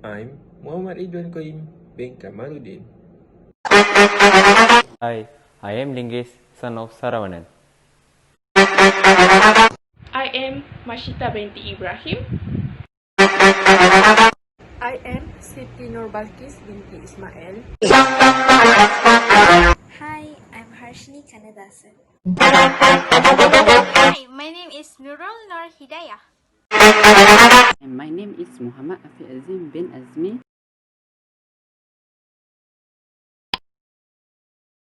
I'm Muhammad Ridwan Qayyim bin Kamarudin. Hi, I am Lingis, son of Saravanan. I am Mashita binti Ibrahim. I am Siti Nurbalkis binti Ismail. Hi, I'm Harshini Kannadasan. Hi, my name is Nurul Nur Hidayah. And my name is Muhammad Afi Azim bin Azmi.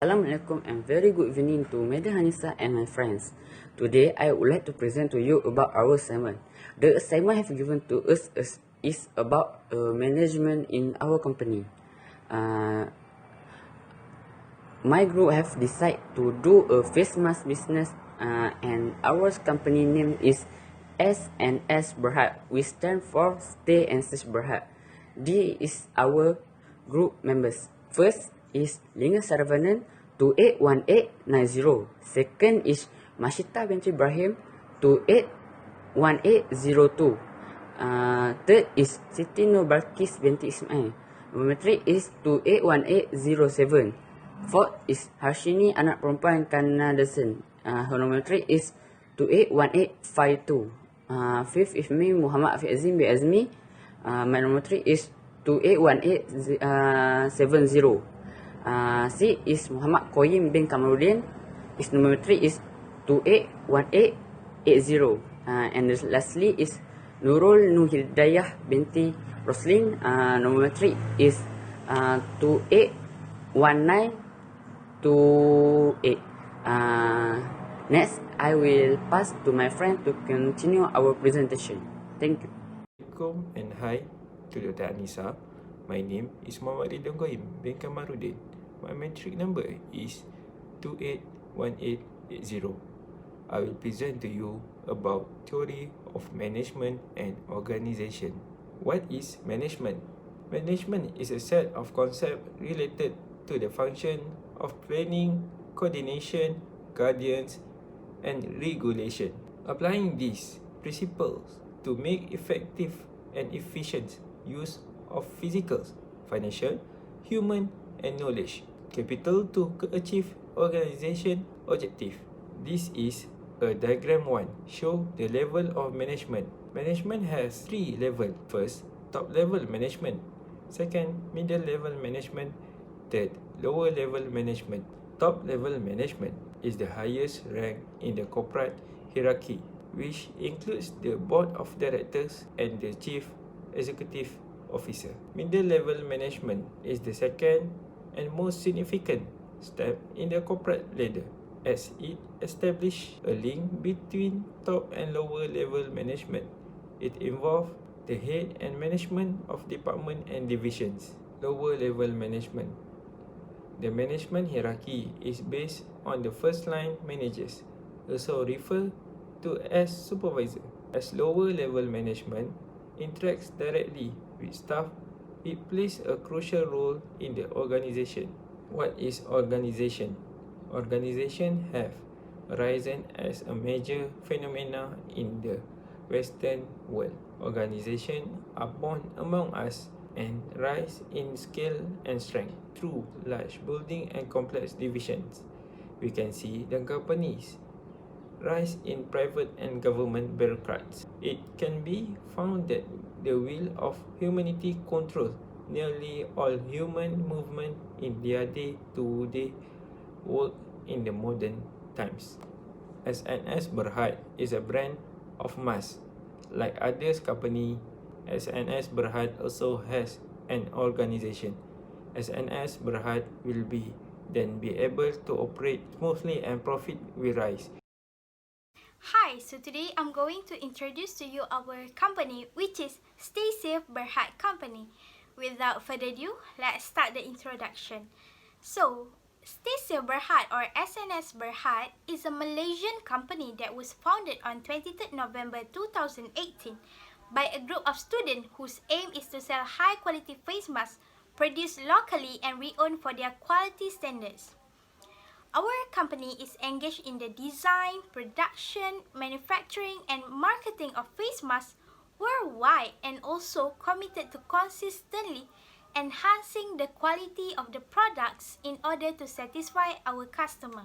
Assalamualaikum and very good evening to Madam Hanisa and my friends. Today I would like to present to you about our assignment. The assignment have given to us is about management in our company. My group have decided to do a face mask business and our company name is S&S Berhad. We stand for Stay and Search Berhad. This is our group members. First is Linga Saravanan 281890. Second is Mashita binti Ibrahim 281802. Third is Siti Nur Balkis binti Ismail. Number 3 is 281807. Fourth is Harshini anak perempuan Kannadasan. Her number 3 is 281852. Fifth is me Muhammad Afi Azim bin Azmi. My number 3 is 281870. C is Muhammad Qayyim bin Kamarudin. His number 3 is 281880. And lastly is Nurul Nur Hidayah binti Roslin. Number 3 is 281928. Next, I will pass to my friend to continue our presentation. Thank you. Assalamualaikum and hi to Dr. Anissa. My name is Muhammad Ridwan Qayyim bin Kamarudin. My metric number is 281880. I will present to you about theory of management and organization. What is management? Management is a set of concepts related to the function of planning, coordination, guidance, and regulation. Applying these principles to make effective and efficient use of physical, financial, human, and knowledge capital to achieve organization objective. This is a diagram 1 show the level of management. Management has 3 levels. First, top level management. Second, middle level management. Third, lower level management. Top level management is the highest rank in the corporate hierarchy, which includes the board of directors and the chief executive officer. Middle level management is the second and most significant step in the corporate ladder, as it establishes a link between top and lower level management. It involves the head and management of department and divisions. Lower level management. The management hierarchy is based on the first line managers, also referred to as supervisor. As lower level management interacts directly with staff, it plays a crucial role in the organization. What is organization? Organization have arisen as a major phenomena in the Western world. Organization are born among us and rise in scale and strength through large building and complex divisions. We can see the companies rise in private and government bureaucrats. It can be found that the will of humanity controls nearly all human movement in their day-to-day work in the modern times. S&S Berhad is a brand of mask. Like others company, S&S Berhad also has an organization. S&S Berhad will then be able to operate smoothly and profit will rise. Hi, so today I'm going to introduce to you our company, which is Stay Safe Berhad Company. Without further ado, let's start the introduction. So, Stay Safe Berhad or SNS Berhad is a Malaysian company that was founded on 23rd November 2018 by a group of students whose aim is to sell high-quality face masks produced locally and re-owned for their quality standards. Our company is engaged in the design, production, manufacturing, and marketing of face masks worldwide and also committed to consistently enhancing the quality of the products in order to satisfy our customer.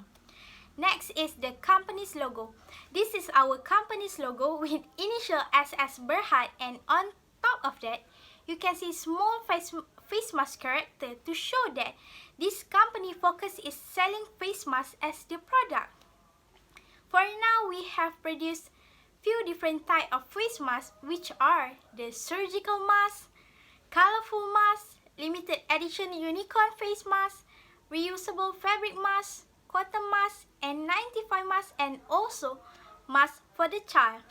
Next is the company's logo. This is our company's logo with initial SS Berhad, and on top of that, you can see small face mask character to show that this company focus is selling face mask as the product. For now, we have produced few different type of face masks, which are the surgical mask, colorful mask, limited edition unicorn face mask, reusable fabric mask, cotton mask, and 95 mask, and also mask for the child.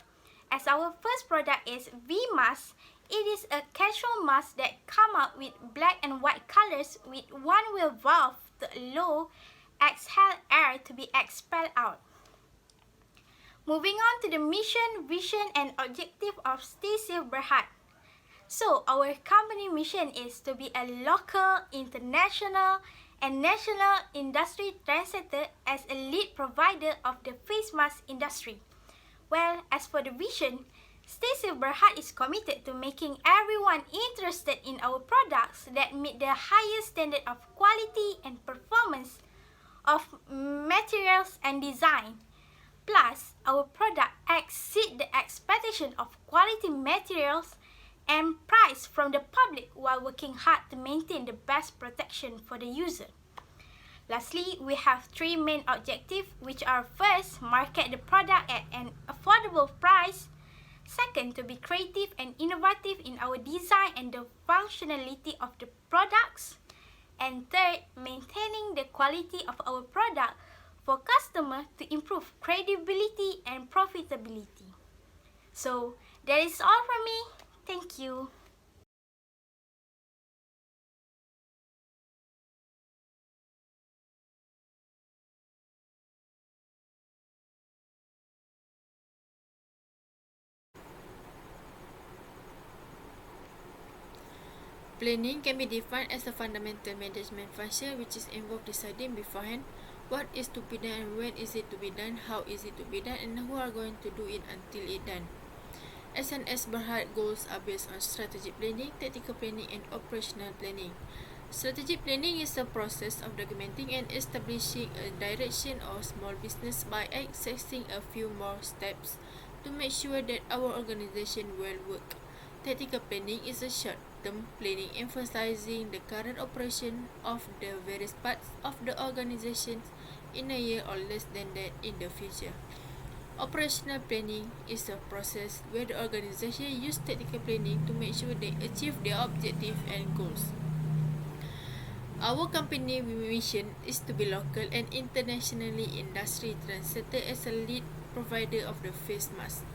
As our first product is V mask, it is a casual mask that come out with black and white colors with one-way valve to allow exhaled air to be expelled out. Moving on to the mission, vision, and objective of Stay Safe Berhad. So, our company mission is to be a local, international, and national industry trendsetter as a lead provider of the face mask industry. Well, as for the vision, Stay Safe Berhad is committed to making everyone interested in our products that meet the highest standard of quality and performance of materials and design. Plus, our product exceed the expectation of quality materials and price from the public while working hard to maintain the best protection for the user. Lastly, we have three main objectives, which are: first, market the product at an affordable price; second, to be creative and innovative in our design and the functionality of the products; and third, maintaining the quality of our product for customers to improve credibility and profitability. So, that is all from me. Thank you. Planning can be defined as a fundamental management function which is involved deciding beforehand what is to be done and when is it to be done, how is it to be done, and who are going to do it until it done. SNS Berhad goals are based on strategic planning, tactical planning, and operational planning. Strategic planning is the process of documenting and establishing a direction of small business by accessing a few more steps to make sure that our organization will work. Tactical planning is a short-term planning emphasizing the current operation of the various parts of the organization in a year or less than that in the future. Operational planning is a process where the organization uses tactical planning to make sure they achieve their objectives and goals. Our company mission is to be local and internationally industry trendsetter as a lead provider of the face mask.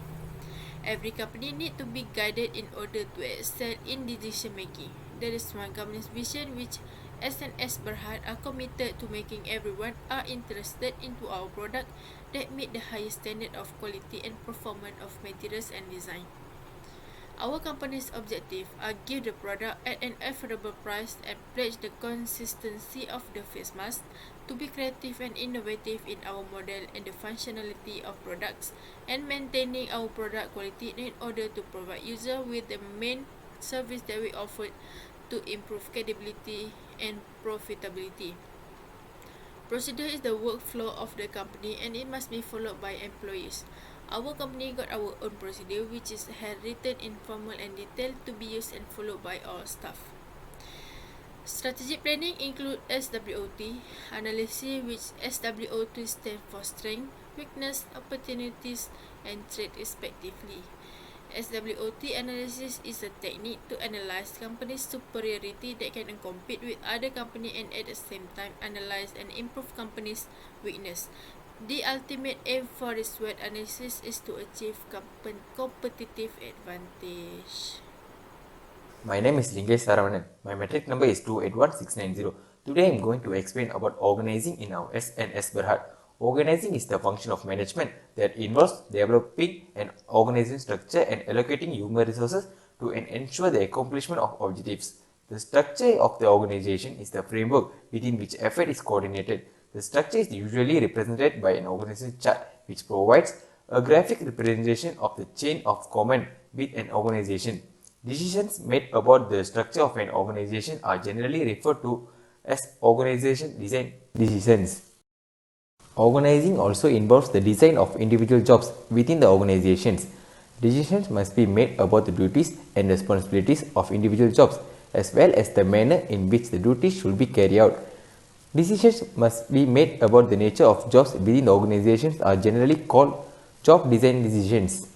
Every company needs to be guided in order to excel in decision making. That is one company's vision, which SNS Berhad are committed to making everyone are interested into our product that meet the highest standard of quality and performance of materials and design. Our company's objective are give the product at an affordable price and pledge the consistency of the face mask, to be creative and innovative in our model and the functionality of products, and maintaining our product quality in order to provide user with the main service that we offer to improve credibility and profitability. Procedure is the workflow of the company and it must be followed by employees. Our company got our own procedure which is handwritten, informal and detailed to be used and followed by our staff. Strategic planning include SWOT analysis, which SWOT stands for strength, weakness, opportunities, and threat respectively. SWOT analysis is a technique to analyze company's superiority that can compete with other companies and at the same time analyze and improve company's weakness. The ultimate aim for this SWOT analysis is to achieve competitive advantage. My name is Lingesh Saravanan. My metric number is 281690. Today I am going to explain about organizing in our SNS Berhad. Organizing is the function of management that involves developing an organization structure and allocating human resources to ensure the accomplishment of objectives. The structure of the organization is the framework within which effort is coordinated. The structure is usually represented by an organization chart which provides a graphic representation of the chain of command with an organization. Decisions made about the structure of an organization are generally referred to as organization design decisions. Organizing also involves the design of individual jobs within the organizations. Decisions must be made about the duties and responsibilities of individual jobs, as well as the manner in which the duties should be carried out. Decisions must be made about the nature of jobs within the organizations are generally called job design decisions.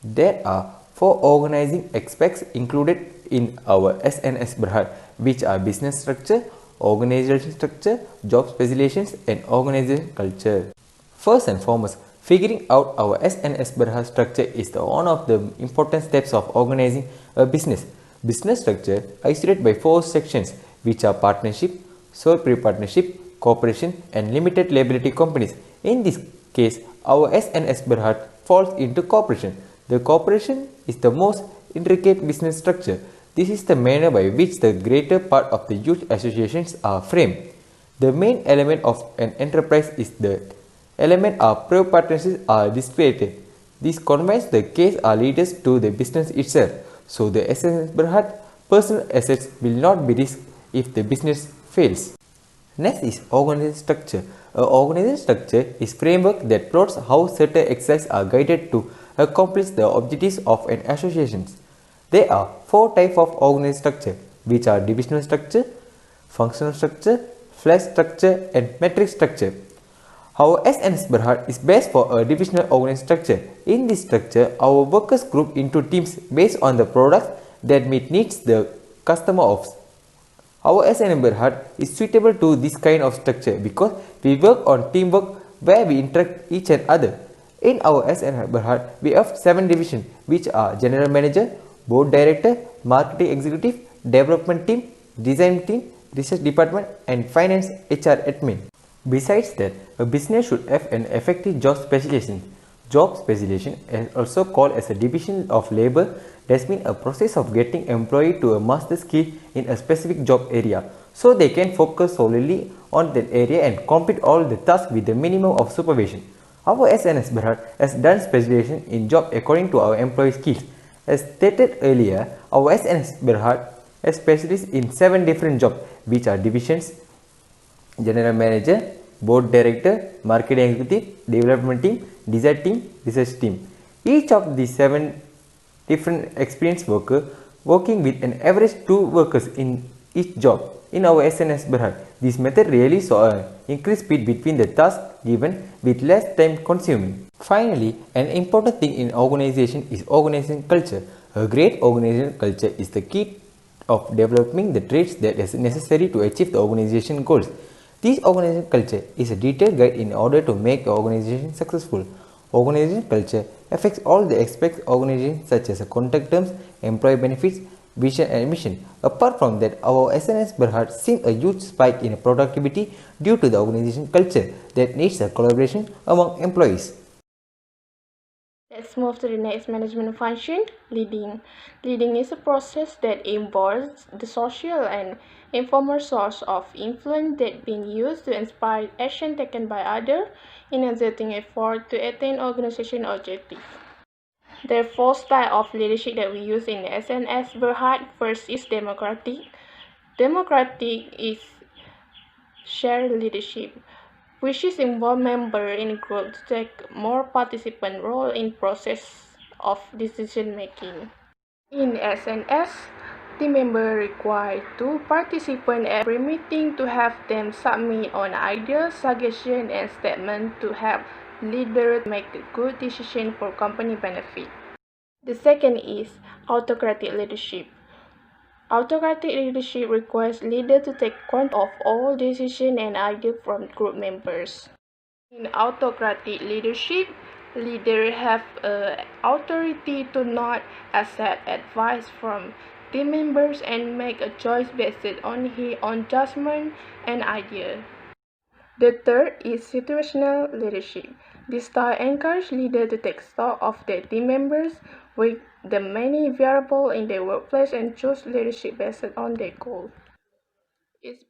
There are four organizing aspects included in our SNS Berhad, which are business structure, organization structure, job specializations, and organization culture. First and foremost, figuring out our SNS Berhad structure is one of the important steps of organizing a business. Business structure isolated by four sections, which are partnership, sole partnership, corporation, and limited liability companies. In this case, our SNS Berhad falls into corporation. The corporation is the most intricate business structure. This is the manner by which the greater part of the huge associations are framed. The main element of an enterprise is the element of partnerships are displayed. This conveys the case are leaders to the business itself. So the SNS Berhad personal assets will not be risked if the business fails. Next is organization structure. An organization structure is framework that plots how certain exercises are guided to accomplish the objectives of an association. There are four types of organization structure, which are divisional structure, functional structure, flash structure, and matrix structure. Our SNS Berhad is based for a divisional organization structure. In this structure, our workers group into teams based on the products that meet needs the customer of. Our SNM Berhad is suitable to this kind of structure because we work on teamwork where we interact each and other. In our SNM Berhad, we have 7 divisions, which are General Manager, Board Director, Marketing Executive, Development Team, Design Team, Research Department, and Finance HR Admin. Besides that, a business should have an effective job specialization. Job specialization is also called as a division of labor. That means a process of getting employee to a master skill in a specific job area, so they can focus solely on that area and complete all the tasks with the minimum of supervision. Our SNS Berhad has done specialization in job according to our employee skills. As stated earlier, our SNS Berhad has specialists in 7 different jobs, which are divisions: General Manager, Board Director, Marketing Executive, Development Team, Design Team, Research Team. Each of these 7 different experienced workers working with an average 2 workers in each job. In our SNS Berhad, this method really saw an increased speed between the tasks given with less time consuming. Finally, an important thing in organization is organization culture. A great organization culture is the key of developing the traits that is necessary to achieve the organization goals. This organization culture is a detailed guide in order to make the organization successful. Organization culture affects all the aspects of organization such as contact terms, employee benefits, vision and mission. Apart from that, our SNS Berhad seen a huge spike in productivity due to the organization culture that needs a collaboration among employees. Let's move to the next management function, leading. Leading is a process that involves the social and informal source of influence that being used to inspire action taken by others in exerting effort to attain organization objective. There are 4 styles of leadership that we use in the SNS Berhad. First is democratic. Democratic is shared leadership, which is involve members in group to take more participant role in process of decision making. In SNS, team members required to participate at every meeting to have them submit on ideas, suggestions, and statements to help leaders make a good decision for company benefit. The second is autocratic leadership. Autocratic leadership requires leaders to take control of all decisions and ideas from group members. In autocratic leadership, leaders have authority to not accept advice from team members and make a choice based on his own judgment and idea. The third is situational leadership. This style encourages leaders to take stock of their team members with the many variables in their workplace and choose leadership based on their goals. It's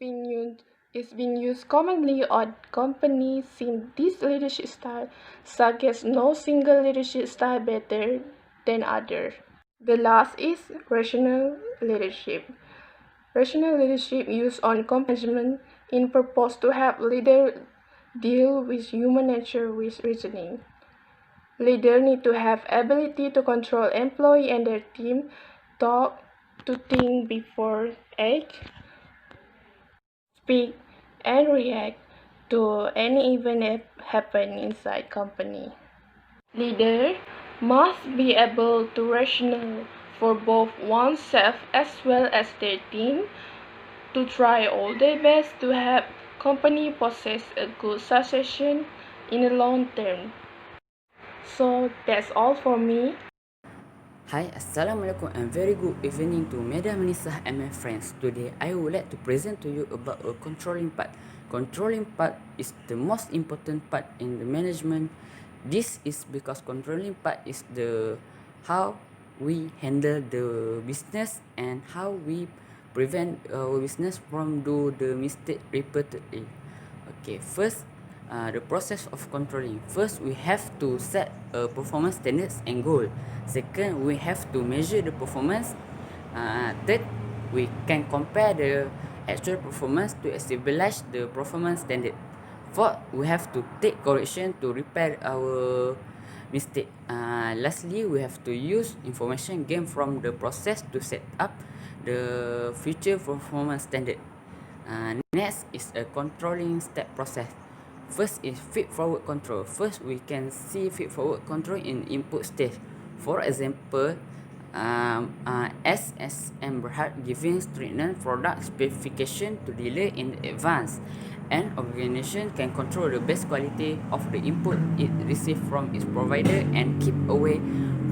been used commonly on companies since this leadership style suggests no single leadership style better than others. The last is rational leadership. Rational leadership used on management in purpose to help leaders deal with human nature with reasoning. Leaders need to have ability to control employee and their team, talk, to think before act, speak, and react to any event that happen inside company. Leader must be able to rational for both oneself as well as their team to try all their best to help company possess a good succession in the long term. So that's all for me. Hi, Assalamualaikum and very good evening to Madam Nisah and my friends. Today, I would like to present to you about a controlling part. Controlling part is the most important part in the management. This is because controlling part is the how we handle the business and how we prevent our business from do the mistake repeatedly. Okay, first, the process of controlling. First, we have to set performance standards and goal. Second, we have to measure the performance. Third, we can compare the actual performance to establish the performance standard. Fourth, we have to take correction to repair our mistake. Lastly, we have to use information gained from the process to set up the future performance standard. Next is a controlling step process. First is feed-forward control. First, we can see feed-forward control in input stage. For example, SSM Berhad giving stricter product specification to dealer in advance. An organization can control the best quality of the input it receives from its provider and keep away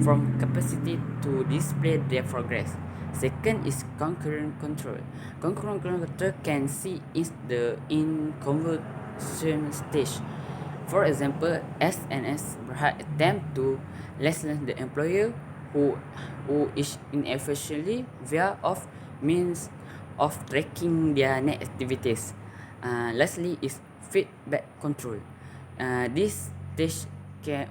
from capacity to display their progress. Second is concurrent control. Concurrent control can see is the in conversion stage. For example, SNS Berhad attempt to lessen the employer who is inefficiently via of means of tracking their net activities. Lastly is feedback control. This stage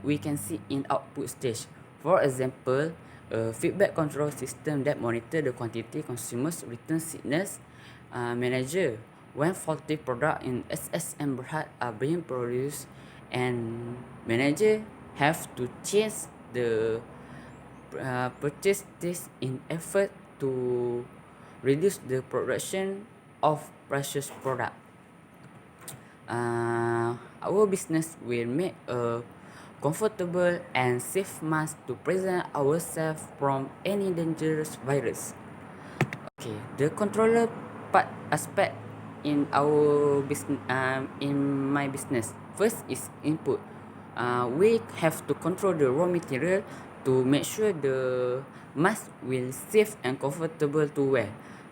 we can see in output stage. For example, a feedback control system that monitor the quantity consumers return signals manager when faulty product in SSM Berhad are being produced, and manager have to change the purchase this in effort to reduce the production of precious product. Our business will make a comfortable and safe mask to present ourselves from any dangerous virus. Okay, the controller part aspect in our business, in my business. First is input. We have to control the raw material to make sure the mask will safe and comfortable to wear.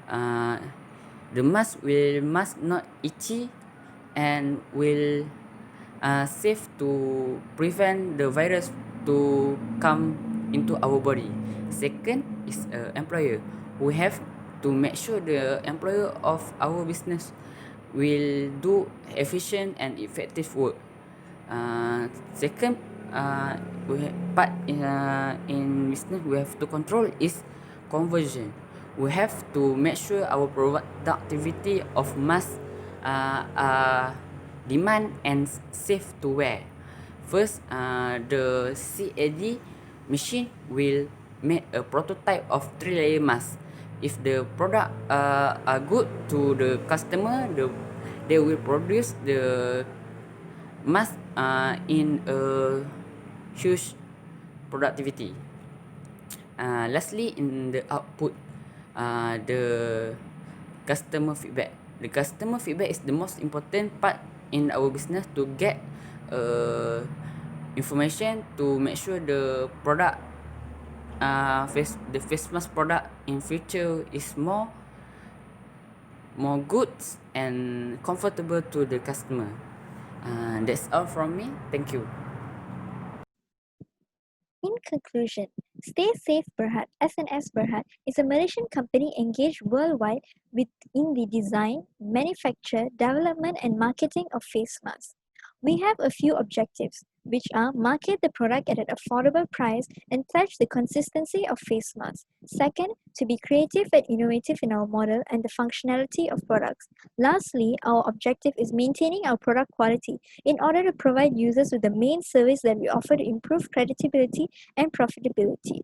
The mask will not itchy and will safe to prevent the virus to come into our body. Second is employer. We have to make sure the employer of our business will do efficient and effective work. Second, part in business we have to control is conversion. We have to make sure our productivity of mass demand and safe to wear. First, the CAD machine will make a prototype of 3-layer mask. If the product are good to the customer, they will produce the mask in a huge productivity. Lastly, in the output, the customer feedback. The customer feedback is the most important part in our business to get information to make sure the product the face mask product in future is more goods and comfortable to the customer. That's all from me. Thank you. In conclusion, Stay Safe Berhad SNS Berhad is a Malaysian company engaged worldwide in the design, manufacture, development and marketing of face masks. We have a few objectives, which are market the product at an affordable price and pledge the consistency of face masks. Second, to be creative and innovative in our model and the functionality of products. Lastly, our objective is maintaining our product quality in order to provide users with the main service that we offer to improve credibility and profitability.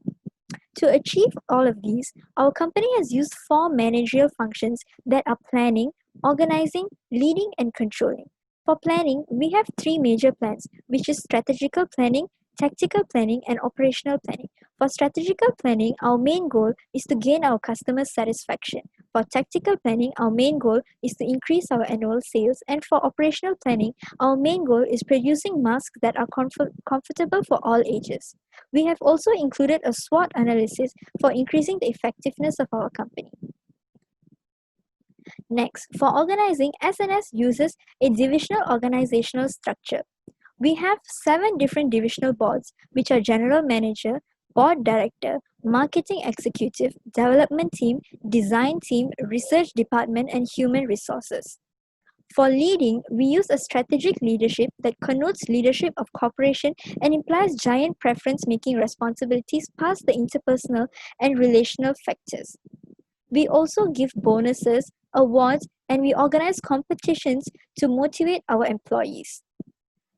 To achieve all of these, our company has used four managerial functions that are planning, organizing, leading, and controlling. For planning, we have three major plans, which is strategical planning, tactical planning, and operational planning. For strategical planning, our main goal is to gain our customer satisfaction. For tactical planning, our main goal is to increase our annual sales. And for operational planning, our main goal is producing masks that are comfortable for all ages. We have also included a SWOT analysis for increasing the effectiveness of our company. Next, for organizing, SNS uses a divisional organizational structure. We have 7 different divisional boards, which are General Manager, Board Director, Marketing Executive, Development Team, Design Team, Research Department, and Human Resources. For leading, we use a strategic leadership that connotes leadership of corporation and implies giant preference-making responsibilities past the interpersonal and relational factors. We also give bonuses, awards, and we organize competitions to motivate our employees.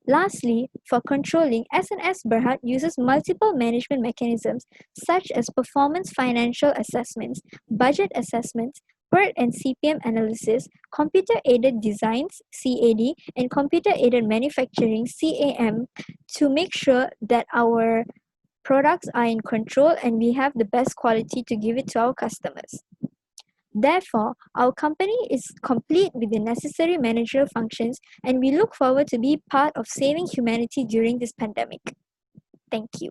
Lastly, for controlling, SNS Berhad uses multiple management mechanisms such as performance financial assessments, budget assessments, PERT and CPM analysis, computer-aided designs, CAD, and computer-aided manufacturing, CAM, to make sure that our products are in control and we have the best quality to give it to our customers. Therefore, our company is complete with the necessary managerial functions and we look forward to be part of saving humanity during this pandemic. Thank you.